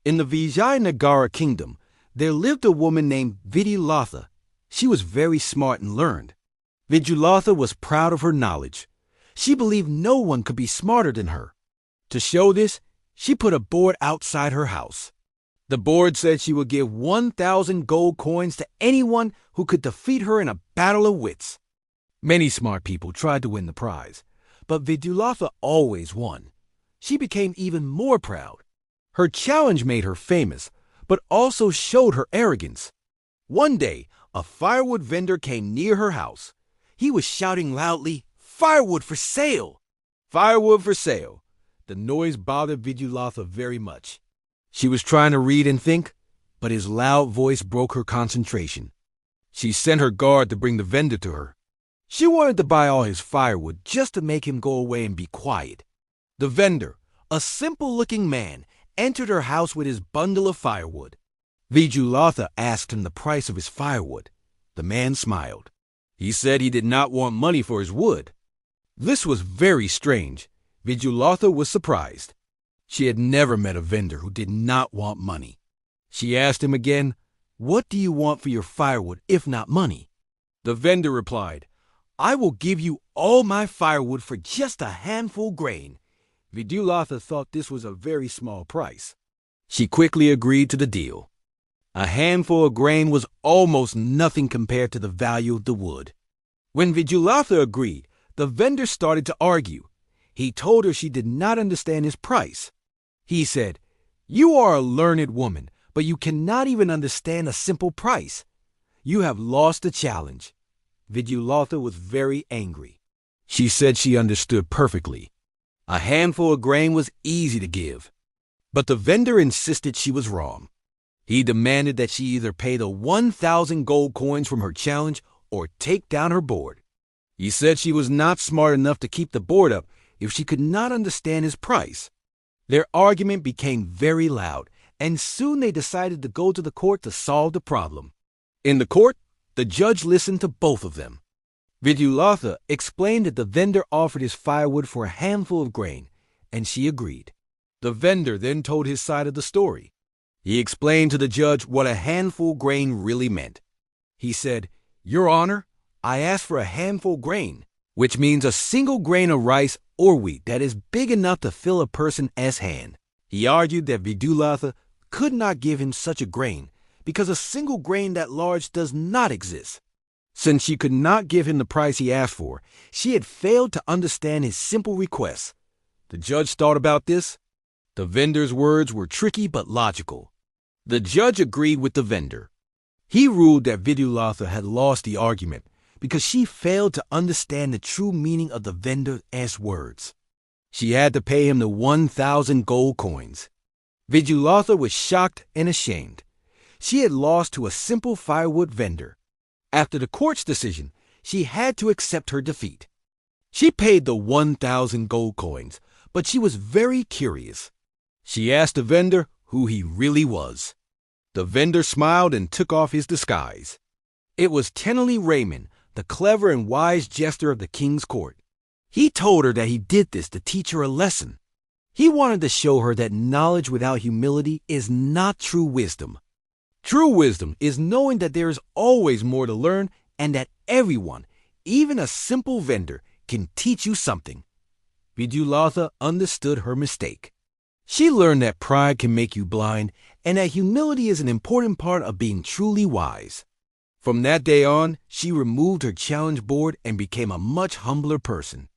In the Vijayanagara kingdom, there lived a woman named Vidyalata. She was very smart and learned. Vidyalata was proud of her knowledge. She believed no one could be smarter than her. To show this, she put a board outside her house. The board said she would give 1,000 gold coins to anyone who could defeat her in a battle of wits. Many smart people tried to win the prize, but Vidyalata always won. She became even more proud. Her challenge made her famous, but also showed her arrogance. One day, a firewood vendor came near her house. He was shouting loudly, "Firewood for sale! Firewood for sale!" The noise bothered Vidyalata very much. She was trying to read and think, but his loud voice broke her concentration. She sent her guard to bring the vendor to her. She wanted to buy all his firewood just to make him go away and be quiet. The vendor, a simple-looking man, entered her house with his bundle of firewood. Vidyalata asked him the price of his firewood. The man smiled. He said he did not want money for his wood. This was very strange. Vidyalata was surprised. She had never met a vendor who did not want money. She asked him again, "What do you want for your firewood, if not money?" The vendor replied, "I will give you all my firewood for just a handful grain." Vidyalata thought this was a very small price. She quickly agreed to the deal. A handful of grain was almost nothing compared to the value of the wood. When Vidyalata agreed, the vendor started to argue. He told her she did not understand his price. He said, "You are a learned woman, but you cannot even understand a simple price. You have lost the challenge." Vidyalata was very angry. She said she understood perfectly. A handful of grain was easy to give. But the vendor insisted she was wrong. He demanded that she either pay the 1,000 gold coins from her challenge or take down her board. He said she was not smart enough to keep the board up if she could not understand his price. Their argument became very loud, and soon they decided to go to the court to solve the problem. In the court, the judge listened to both of them. Vidyalata explained that the vendor offered his firewood for a handful of grain, and she agreed. The vendor then told his side of the story. He explained to the judge what a handful grain really meant. He said, "Your Honor, I asked for a handful grain, which means a single grain of rice or wheat that is big enough to fill a person's hand." He argued that Vidyalata could not give him such a grain because a single grain that large does not exist. Since she could not give him the price he asked for, she had failed to understand his simple request. The judge thought about this. The vendor's words were tricky but logical. The judge agreed with the vendor. He ruled that Vidyalata had lost the argument because she failed to understand the true meaning of the vendor's words. She had to pay him the 1,000 gold coins. Vidyalata was shocked and ashamed. She had lost to a simple firewood vendor. After the court's decision, she had to accept her defeat. She paid the 1,000 gold coins, but she was very curious. She asked the vendor who he really was. The vendor smiled and took off his disguise. It was Tenali Raymond, the clever and wise jester of the king's court. He told her that he did this to teach her a lesson. He wanted to show her that knowledge without humility is not true wisdom. True wisdom is knowing that there is always more to learn and that everyone, even a simple vendor, can teach you something. Vidyalata understood her mistake. She learned that pride can make you blind and that humility is an important part of being truly wise. From that day on, she removed her challenge board and became a much humbler person.